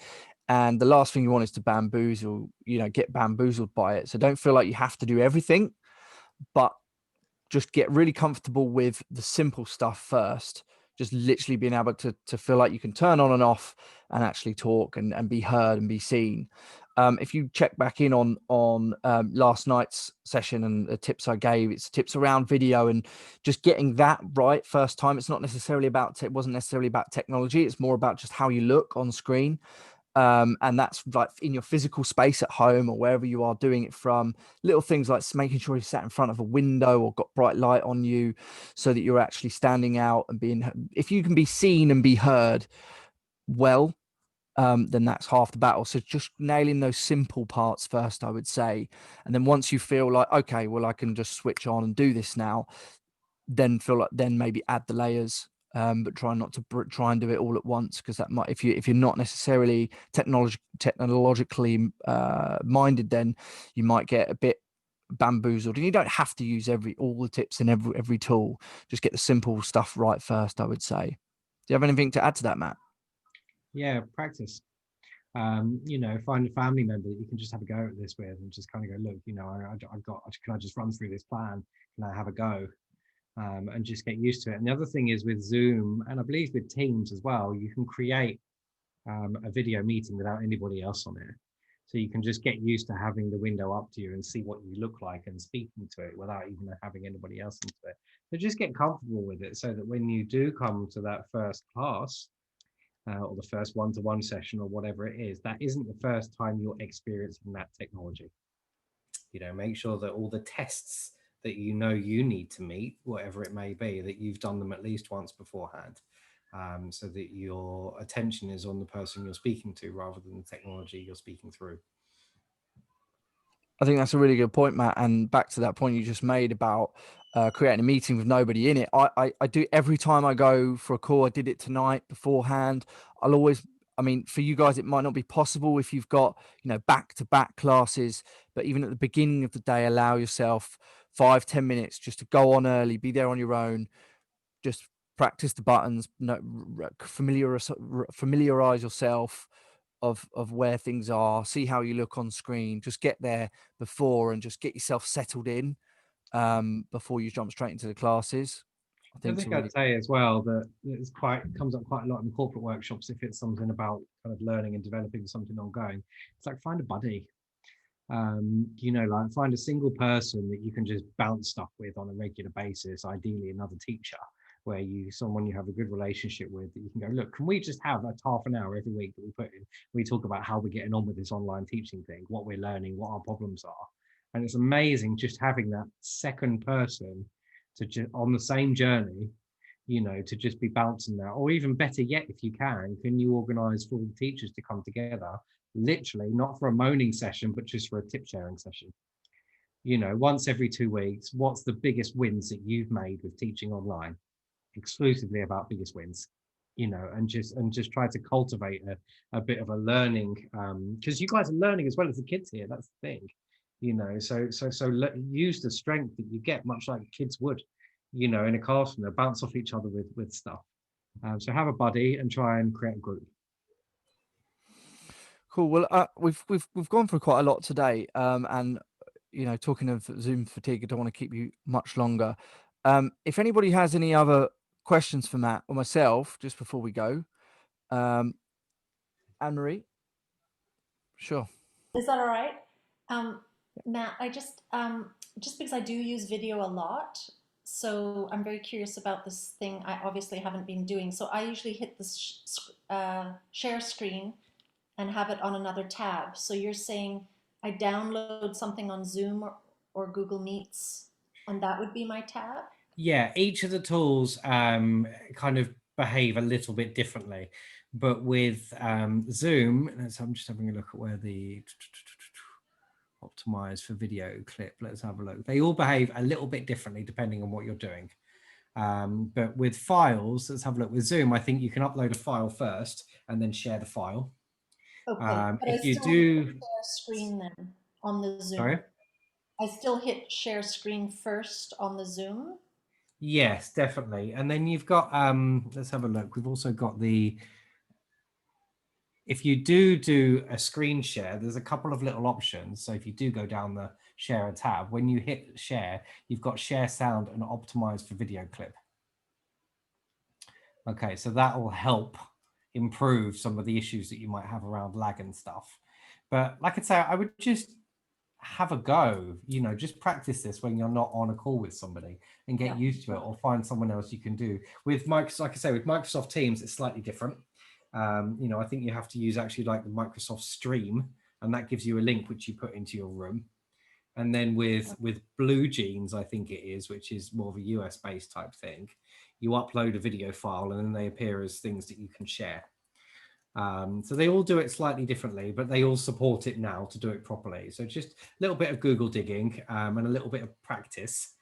and the last thing you want is to bamboozle, get bamboozled by it. So don't feel like you have to do everything, but just get really comfortable with the simple stuff first. Just literally being able to feel like you can turn on and off and actually talk and be heard and be seen. If you check back in on last night's session and the tips I gave, it's tips around video and just getting that right first time. It's not necessarily it wasn't necessarily about technology. It's more about just how you look on screen. And that's like in your physical space at home or wherever you are doing it from. Little things like making sure you sat in front of a window or got bright light on you, so that you're actually standing out and if you can be seen and be heard well, then that's half the battle. So just nailing those simple parts first, I would say. And then once you feel like, okay, well, I can just switch on and do this now, then maybe add the layers. But try not to try and do it all at once, because that might, if you're not necessarily technologically minded, then you might get a bit bamboozled. And you don't have to use all the tips and every tool. Just get the simple stuff right first, I would say. Do you have anything to add to that, Matt? Yeah, practice. Find a family member that you can just have a go at this with, and just kind of go, look, can I just run through this plan? Can I have a go? And just get used to it. And the other thing is with Zoom, and I believe with Teams as well, you can create a video meeting without anybody else on it. So you can just get used to having the window up to you and see what you look like and speaking to it without even having anybody else into it. So just get comfortable with it, so that when you do come to that first class or the first one-to-one session or whatever it is, that isn't the first time you're experiencing that technology. Make sure that all the tests that you need to meet, whatever it may be, that you've done them at least once beforehand, so that your attention is on the person you're speaking to rather than the technology you're speaking through. I think that's a really good point, Matt. And back to that point you just made about creating a meeting with nobody in it. I do every time I go for a call. I did it tonight beforehand. I'll always I mean, for you guys, it might not be possible if you've got, back-to-back classes, but even at the beginning of the day, allow yourself 5-10 minutes just to go on early, be there on your own, just practice the buttons, familiarize yourself of where things are, see how you look on screen, just get there before and just get yourself settled in before you jump straight into the classes. I I think think I'd say as well that comes up quite a lot in corporate workshops if it's something about kind of learning and developing something ongoing. It's like find a buddy. Like find a single person that you can just bounce stuff with on a regular basis, ideally another teacher, someone you have a good relationship with, that you can go, look, can we just have that half an hour every week that we talk about how we're getting on with this online teaching thing, what we're learning, what our problems are. And it's amazing just having that second person on the same journey, to just be bouncing that. Or even better yet, if you can you organize for all the teachers to come together, literally not for a moaning session, but just for a tip sharing session, once every 2 weeks. What's the biggest wins that you've made with teaching online? Exclusively about biggest wins, and just try to cultivate a bit of a learning, because you guys are learning as well as the kids here. That's the thing, so use the strength that you get, much like kids would, in a classroom. They bounce off each other with stuff. So have a buddy and try and create a group. Cool. Well, we've gone through quite a lot today, and talking of Zoom fatigue, I don't want to keep you much longer. If anybody has any other questions for Matt or myself just before we go, Anne-Marie, sure. Is that all right? Matt, I just because I do use video a lot, so I'm very curious about this thing I obviously haven't been doing. So I usually hit the share screen and have it on another tab. So you're saying I download something on Zoom or Google Meets, and that would be my tab? Yeah, each of the tools kind of behave a little bit differently, but with Zoom, I'm just having a look at where the optimize for video clip. Let's have a look. They all behave a little bit differently depending on what you're doing. But with files, let's have a look. With Zoom, I think you can upload a file first and then share the file. Okay, but if I you still do hit share screen then on the Zoom. Sorry? I still hit share screen first on the Zoom. Yes, definitely. And then you've got let's have a look. We've also got if you do a screen share, there's a couple of little options. So if you do go down the share a tab, when you hit share, you've got share sound and optimize for video clip. Okay, so that will help improve some of the issues that you might have around lag and stuff. But like I say, I would just have a go, just practice this when you're not on a call with somebody and get used to it, or find someone else you can do. With Microsoft, like I say, with Microsoft Teams, it's slightly different. I think you have to use actually like the Microsoft Stream, and that gives you a link which you put into your room. And then with Blue Jeans, I think it is, which is more of a US based type thing, you upload a video file and then they appear as things that you can share. So they all do it slightly differently, but they all support it now to do it properly. So just a little bit of Google digging and a little bit of practice.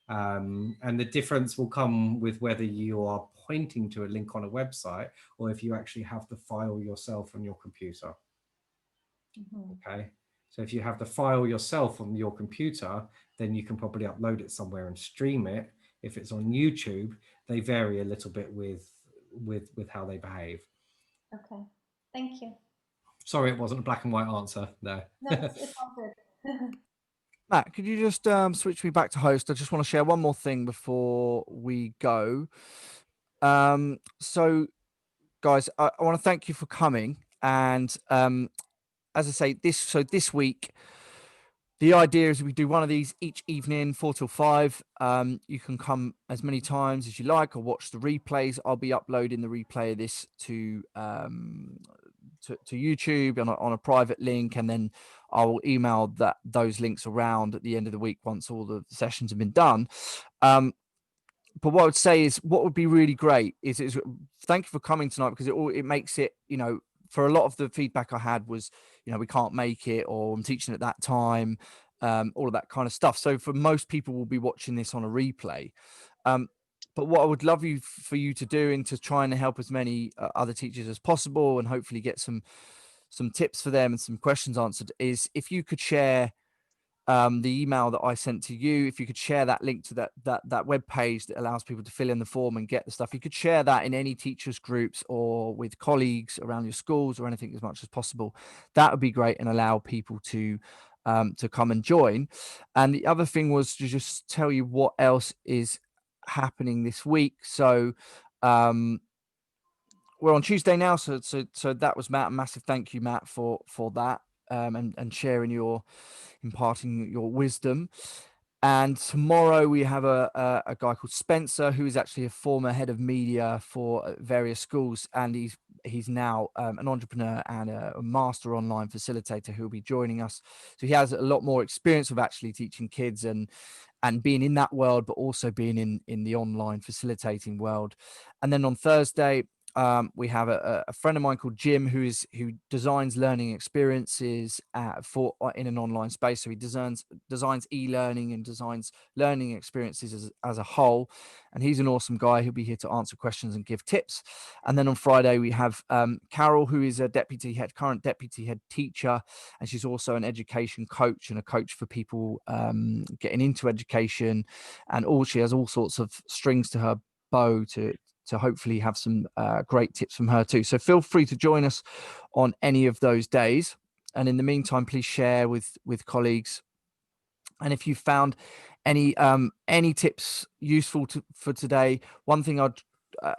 And the difference will come with whether you are pointing to a link on a website or if you actually have the file yourself on your computer. Okay. So if you have the file yourself on your computer, then you can probably upload it somewhere and stream it. If it's on YouTube, they vary a little bit with how they behave. Okay, thank you. Sorry, it wasn't a black and white answer there. No, it's all good. Matt, could you just switch me back to host? I just want to share one more thing before we go. So, guys, I want to thank you for coming. And as I say, this week, the idea is we do one of these each evening, 4 till 5. You can come as many times as you like or watch the replays. I'll be uploading the replay of this to YouTube on a private link, and then I'll email those links around at the end of the week once all the sessions have been done. But what I would say is, what would be really great is thank you for coming tonight, because it makes it, for a lot of the feedback I had was, we can't make it, or I'm teaching at that time, all of that kind of stuff. So for most people will be watching this on a replay. But what I would love for you to do, and to try and help as many other teachers as possible, and hopefully get some tips for them and some questions answered, is if you could share the email that I sent to you, if you could share that link to that web page that allows people to fill in the form and get the stuff, you could share that in any teachers groups or with colleagues around your schools or anything as much as possible. That would be great, and allow people to come and join. And the other thing was to just tell you what else is happening this week. So we're on Tuesday now, so that was Matt. A massive thank you, Matt, for that, and sharing imparting your wisdom. And tomorrow we have a guy called Spencer, who is actually a former head of media for various schools, and he's now an entrepreneur and a master online facilitator who will be joining us. So he has a lot more experience of actually teaching kids and being in that world, but also being in the online facilitating world. And then on Thursday, we have a friend of mine called Jim, who designs learning experiences in an online space. So he designs e-learning and designs learning experiences as a whole. And he's an awesome guy. He'll be here to answer questions and give tips. And then on Friday, we have Carol, who is a current deputy head teacher. And she's also an education coach and a coach for people getting into education. And she has all sorts of strings to her bow to hopefully have some great tips from her too. So feel free to join us on any of those days. And in the meantime, please share with colleagues. And if you found any tips useful for today, one thing I'd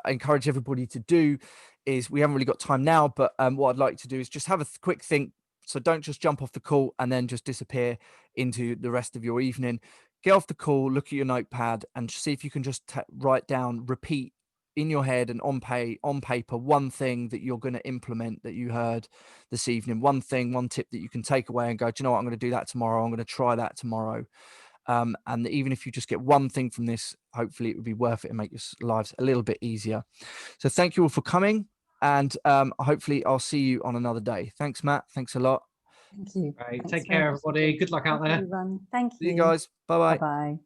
encourage everybody to do is, we haven't really got time now, but what I'd like to do is just have a quick think. So don't just jump off the call and then just disappear into the rest of your evening. Get off the call, look at your notepad, and see if you can just write down, repeat in your head and on paper, one thing that you're going to implement that you heard this evening. One tip that you can take away and go, do you know what, I'm going to do that tomorrow. I'm going to try that tomorrow. And even if you just get one thing from this, hopefully it would be worth it and make your lives a little bit easier. So thank you all for coming, and hopefully I'll see you on another day. Thanks, Matt. Thanks a lot. Thank you. Right, Thanks take very care, much everybody. indeed. Good luck out there. Everyone. Thank See you. you guys. Bye-bye. Bye-bye.